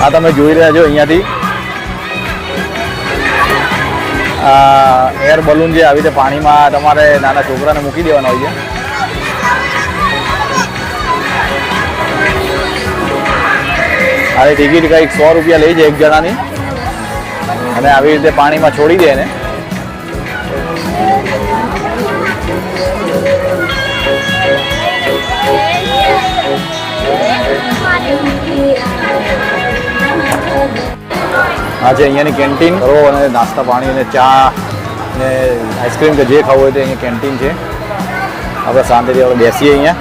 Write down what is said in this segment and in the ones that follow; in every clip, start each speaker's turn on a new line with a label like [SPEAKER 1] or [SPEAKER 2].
[SPEAKER 1] આ તમે જોઈ રહ્યા છો અહીંયાથી એર બલૂન જે આવી રીતે પાણીમાં તમારે નાના છોકરાને મૂકી દેવાના હોય છે. આ ટિકિટ કંઈક 100 રૂપિયા લે છે એક જણાની, અને આવી રીતે પાણીમાં છોડી દે ને. આ છે અહીંયાની કેન્ટીન. કરો અને નાસ્તા પાણી અને ચા ને આઈસ્ક્રીમ કે જે ખાવું હોય તો અહીંયા કેન્ટીન છે. આપણે શાંતિથી આપણે બેસીએ અહીંયા.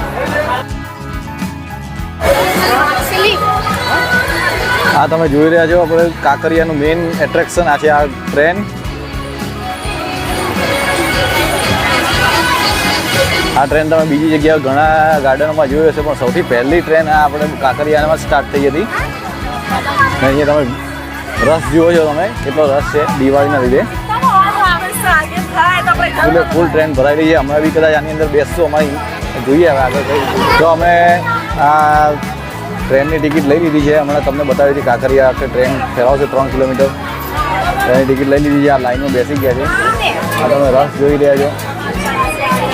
[SPEAKER 1] આ તમે જોઈ રહ્યા છો આપણે કાંકરિયાનું મેઇન એટ્રેક્શન આ છે, આ ટ્રેન. આ ટ્રેન તમે બીજી જગ્યાએ ઘણા ગાર્ડનોમાં જોયું હશે, પણ સૌથી પહેલી ટ્રેન આ આપણે કાંકરિયામાં સ્ટાર્ટ થઈ હતી. અહીંયા તમે રસ જુઓ છો, તમે કેટલો રસ છે દિવાળીના લીધે. ફૂલ ટ્રેન ભરાયેલી છે. અમે બી કદાચ આની અંદર બેસશું, અમારી જોઈએ હવે આગળ કઈ. તો અમે આ ટ્રેનની ટિકિટ લઈ લીધી છે. હમણાં તમને બતાવી હતી કાંકરિયા આખી ટ્રેન ફેરવશે 3 કિલોમીટર. ટ્રેનની ટિકિટ લઈ લીધી છે. આ લાઈનમાં બેસી ગયા છે. આ તમે રસ જોઈ રહ્યા છો.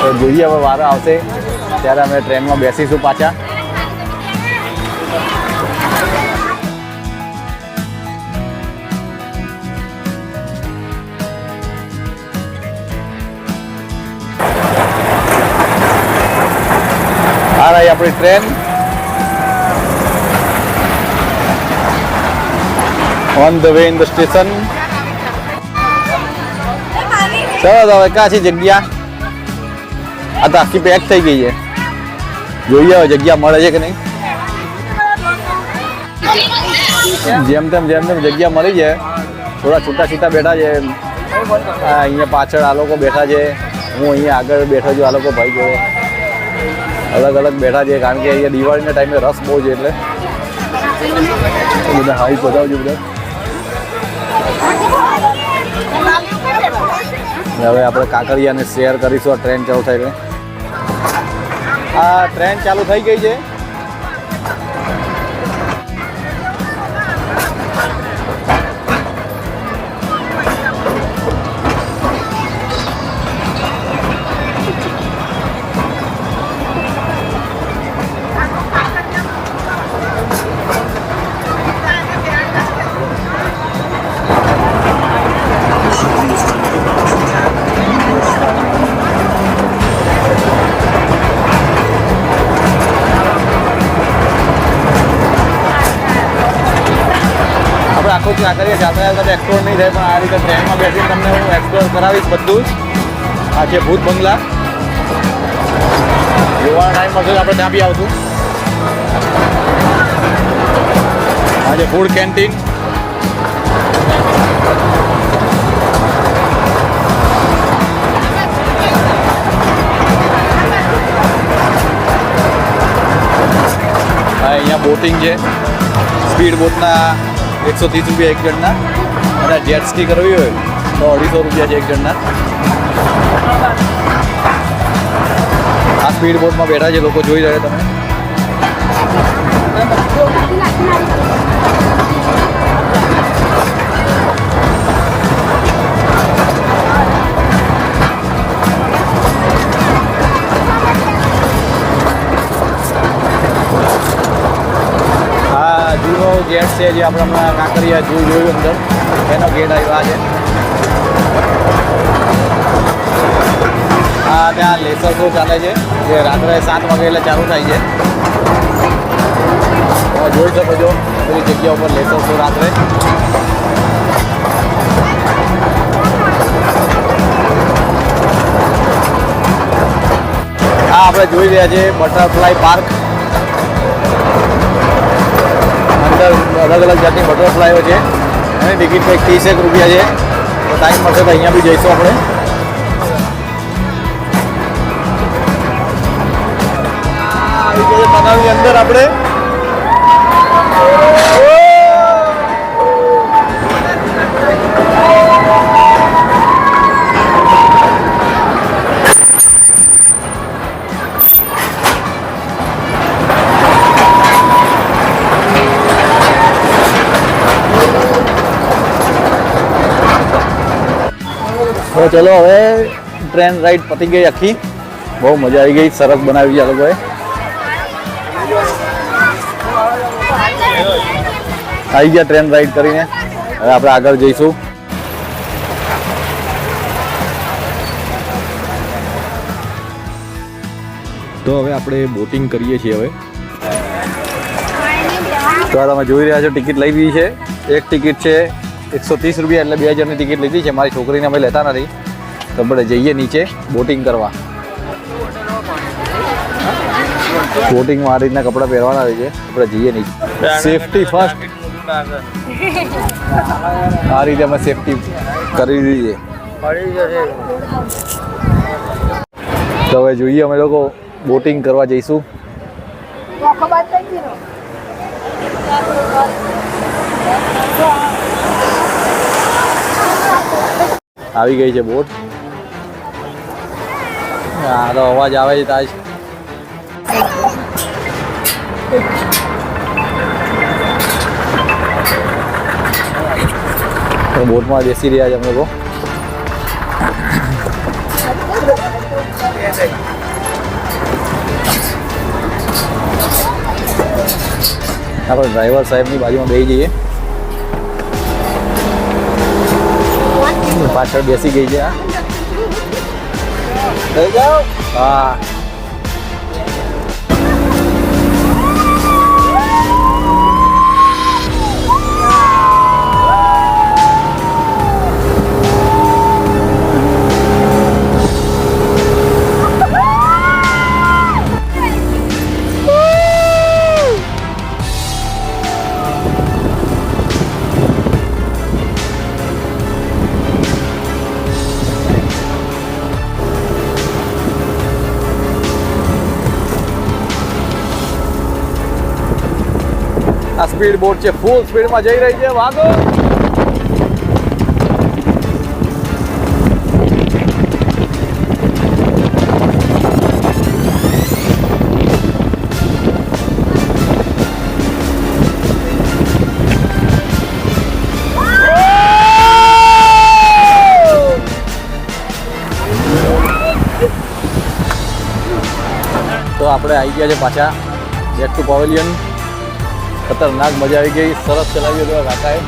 [SPEAKER 1] તો જોઈએ હવે વારો આવશે ત્યારે અમે ટ્રેનમાં બેસીશું પાછા. આ રહી આપણી train. On the way in the station. સરસ. હવે ક્યાં છે જગ્યા? આ તો આખી પેક થઈ ગઈ છે. જોઈએ હવે જગ્યા મળે છે કે નહીં. જેમ તેમ જગ્યા મળી છે. થોડા છૂટા બેઠા છે. અહીંયા પાછળ આ લોકો બેઠા છે, હું અહીંયા આગળ બેઠો છું. આ લોકો ભાઈ જોડે અલગ અલગ બેઠા છે, કારણ કે અહીંયા દિવાળીના ટાઈમે રસ બહુ છે એટલે બધા હાઈ બતાવજો બધા. હવે આપણે કાંકરિયાને શેર કરીશું. આ ટ્રેન ચાલુ થઈ ગઈ. આ ટ્રેન ચાલુ થઈ ગઈ છે. આખું કાંકરિયા જાતા તો એક્સપ્લોર નહીં થાય, પણ આ રીતે ટ્રેનમાં બેસીને તમને હું એક્સપ્લોર કરાવીશ બધું જ. આ છે ભૂત બંગલા. જોવાનો ટાઈમ મળશે આપણે ત્યાં બી આવશું. આ છે ફૂડ કેન્ટીન. અહીંયા બોટિંગ છે. સ્પીડ બોટના 130 રૂપિયા એક જણના, અને જેટ સ્કી કરવી હોય તો 250 રૂપિયા છે એક જણના. આ સ્પીડ બોટમાં બેઠા છે લોકો, જોઈ રહ્યા તમે. જૂનો ગેટ છે જે આપણે હમણાં કાંકરિયા જોયું અંદર, એનો ગેટ આવ્યો છે. આ ત્યાં લેસર શો ચાલે છે, જે રાત્રે 7 વાગે એટલે ચાલુ થાય છે. જોઈ શકો છો બધી જગ્યા ઉપર લેસર શો રાત્રે. આ આપણે જોઈ રહ્યા છીએ બટરફ્લાય પાર્ક. અંદર અલગ અલગ જાતની બટરફ્લાયો છે. એની ટિકિટ કંઈક 30 રૂપિયા છે. તો ટાઈમ મળશે તો અહીંયા બી જઈશું આપણે. બનાવી અંદર આપણે તો ચલો હવે ટ્રેન રાઈડ પતી ગઈ આખી, બહુ મજા આવી ગઈ, સરસ બનાવી છે આ લોકોએ. આવી ગયા ટ્રેન રાઈડ કરીને, હવે આપણે આગળ જઈશું. તો હવે આપણે બોટિંગ કરીએ છીએ. હવે તો તમે જોઈ રહ્યા છો ટિકિટ લઈ લીધી છે. એક ટિકિટ છે 130 રૂપિયા, એટલે 2000ની ટિકિટ લીધી છે. મારી છોકરીને અમે લેતા નથી, તો આપણે જઈએ નીચે બોટિંગ કરવા. બોટિંગમાં આ રીતના કપડાં પહેરવાના હોય છે, આપણે જઈએ નીચે. સેફટી ફર્સ્ટ, આ રીતે અમે સેફટી કરી દીધી છે. તો હવે જોઈએ અમે લોકો બોટિંગ કરવા જઈશું. આવી ગઈ છે બોટ. હા તો અવાજ આવે છે તાજ. બોટમાં બેસી રહ્યા છે અમે લોકો. આપણે ડ્રાઈવર સાહેબની બાજુમાં બેસી જઈએ. પાછળ બેસી ગઈ છે. હા આ સ્પીડ બોટ છે, ફૂલ સ્પીડમાં જઈ રહી છે. વાગો. તો આપણે આવી ગયા છે પાછા બેક ટુ પેવેલિયન. ખતરનાક મજા આવી ગઈ, સરસ ચલાવ્યું હતું કાકાએ.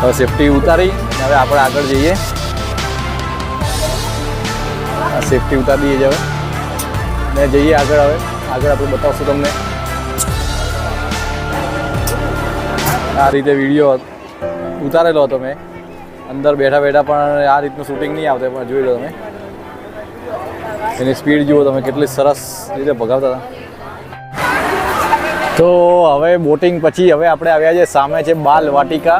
[SPEAKER 1] હવે સેફટી ઉતારી અને હવે આપણે આગળ જઈએ. સેફટી ઉતારી દઈએ હવે ને જઈએ આગળ. હવે આગળ આપણે બતાવશું તમને. આ રીતે વિડીયો ઉતારેલો હતો મેં. અંદર બેઠા બેઠા પણ આ રીતનું શૂટિંગ નહીં આવતું, પણ જોઈ લો તમે. એની સ્પીડ જુઓ તમે, કેટલી સરસ રીતે ભગાવતા હતા. તો હવે બોટિંગ પછી હવે આપણે આવ્યા છે, સામે છે બાલ વાટિકા.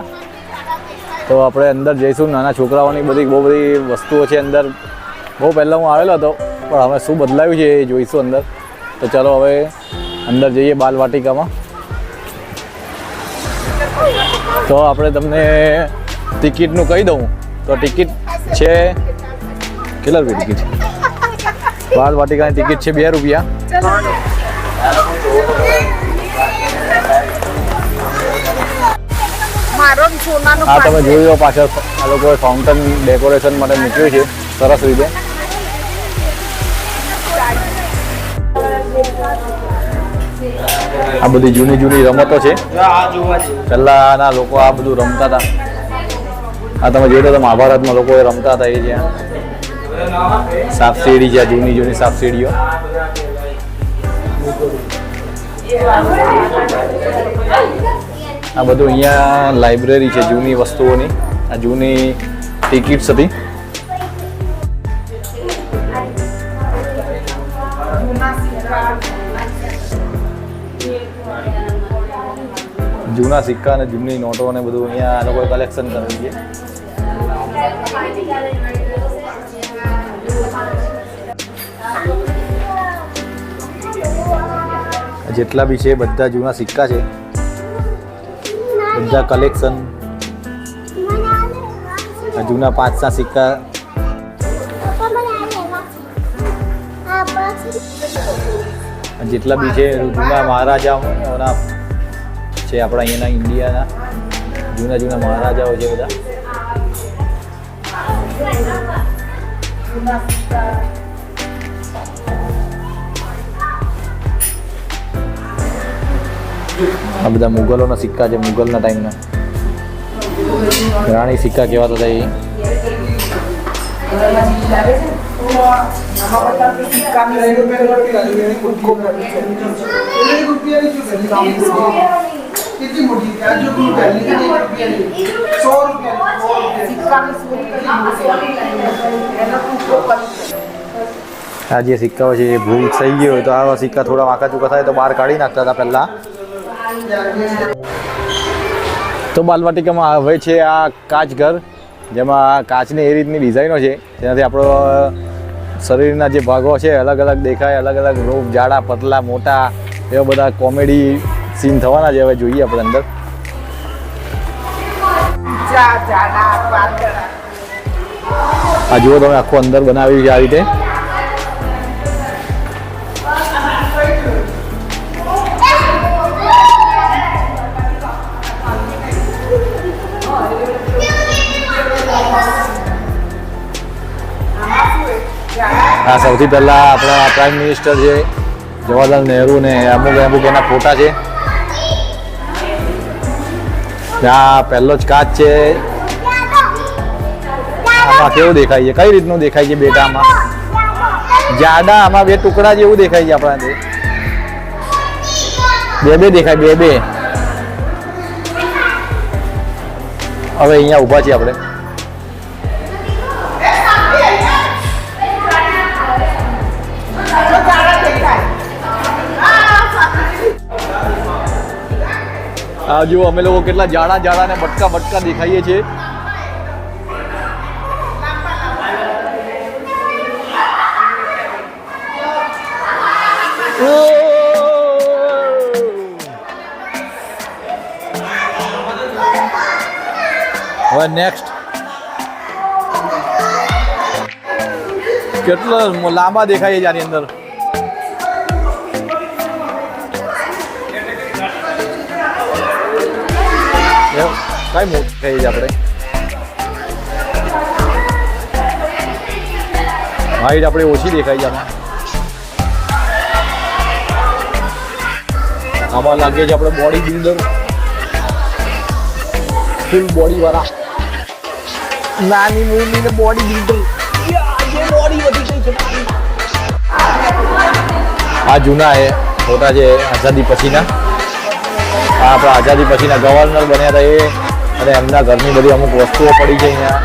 [SPEAKER 1] તો આપણે અંદર જઈશું. નાના છોકરાઓની બહુ બધી વસ્તુઓ છે અંદર. બહુ પહેલાં હું આવેલો હતો, પણ હવે શું બદલાયું છે એ જોઈશું અંદર. તો ચાલો હવે અંદર જઈએ બાલ વાટિકામાં. તો આપણે તમને ટિકિટનું કહી દઉં તો ટિકિટ છે કેટલા રૂપિયા ટિકિટ? બાલ વાટિકાની ટિકિટ છે 2 રૂપિયા. આ તમે જોઈ લો પાછળ આ લોકોએ ફાઉન્ટેન ડેકોરેશન માટે મૂક્યું છે સરસ રીતે. આ બધી જૂની જૂની રમતો છે. પહેલાના લોકો આ બધું રમતા હતા. આ તમે જોઈ લો તો મહાભારતમાં લોકો રમતા હતા. એ જ્યાં સાપ સીડી છે, જૂની જૂની સાપ સીડીઓ. આ બધું અહીંયા લાઇબ્રેરી છે જૂની વસ્તુઓની. આ જૂની ટિકિટ્સ હતી. જૂના સિક્કા અને જૂની નોટો અને બધું અહીંયા આ લોકોએ કલેક્શન કરેલું છે. જેટલા બી છે બધા જૂના સિક્કા છે, બધા કલેક્શન. જૂના 5ના સિક્કા. જેટલા બી છે જૂના મહારાજાઓના છે, આપણા અહીંયાના ઇન્ડિયાના જૂના જૂના મહારાજાઓ છે બધા. આ બધા મુગલોના સિક્કા છે, મુગલના ટાઈમના રાણી સિક્કા કહેવાતા હતા એ. આ જે સિક્કાઓ છે એ ભૂલ થઈ ગયો હોય તો આવા સિક્કા થોડા વાંકા ચૂકા થાય તો બહાર કાઢી નાખતા હતા પહેલાં. તો બાલવાટિકામાં હવે છે આ કાચ ઘર, જેમાં કાચની એ રીતની ડિઝાઇનો છે જેનાથી આપણો શરીરના જે ભાગો છે અલગ અલગ દેખાય, અલગ અલગ રૂપ, જાડા પતલા મોટા એવા બધા કોમેડી સીન થવાના છે. હવે જોઈએ આપણે અંદર. આ જુઓ તમે, આખું અંદર બનાવ્યું છે આ રીતે. આ સૌથી પહેલા આપણા પ્રાઇમ મિનિસ્ટર છે જવાહરલાલ નહેરુ ને અમુક એના ફોટા છે. આ પહેલો જ કાચ છે. આમાં કેવું દેખાય છે, કઈ રીતનું દેખાય છે બેટા? આમાં જાડા, આમાં બે ટુકડા જેવું દેખાય છે આપણાથી. બે દેખાય, બે. હવે અહીંયા ઊભા છીએ આપણે. આ જો અમે લોકો કેટલા જાડા ને બટકા દેખાઈએ છીએ. હવે નેક્સ્ટ કેટલો લાંબા દેખાય છે આની અંદર. કઈ મોટી થઈ છે આપણે હાઈટ આપણે ઓછી દેખાય છે આમાં લાગે છે આપણે બોડી બિલ્ડર, ફૂલ બોડી વાળા, નાની મૂની ને બોડી બિલ્ડર. આ જૂના છે ફોટા છે આઝાદી પછીના. આ આપણા આઝાદી પછીના ગવર્નર બન્યા હતા એ, અને એમના ઘરની બધી અમુક વસ્તુઓ પડી છે અહીંયા.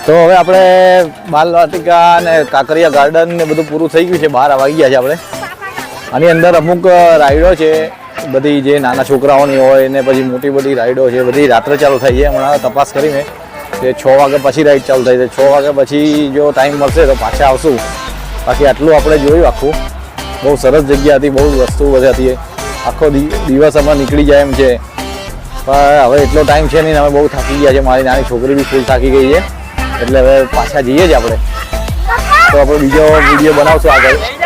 [SPEAKER 1] તો હવે આપણે બાલવાટિકા અને કાંકરિયા ગાર્ડન ને બધું પૂરું થઈ ગયું છે. બહાર આવી ગયા છે આપણે. આની અંદર અમુક રાઈડો છે બધી, જે નાના છોકરાઓની હોય ને પછી મોટી બધી રાઈડો છે, બધી રાત્રે ચાલુ થાય છે. હમણાં તપાસ કરીને કે 6 વાગ્યા પછી રાઈડ ચાલુ થાય છે. 6 વાગ્યા પછી જો ટાઈમ મળશે તો પાછા આવશું. બાકી આટલું આપણે જોયું આખું. બહુ સરસ જગ્યા હતી, બહુ વસ્તુ બધી હતી. આખો દિવસ હમણાં નીકળી જાય એમ છે, પણ હવે એટલો ટાઈમ છે નહીં. અમે બહુ થાકી ગયા છે. મારી નાની છોકરી બી ફૂલ થાકી ગઈ છે, એટલે હવે પાછા જઈએ જ આપણે. તો આપણે બીજો વિડીયો બનાવશું આગળ.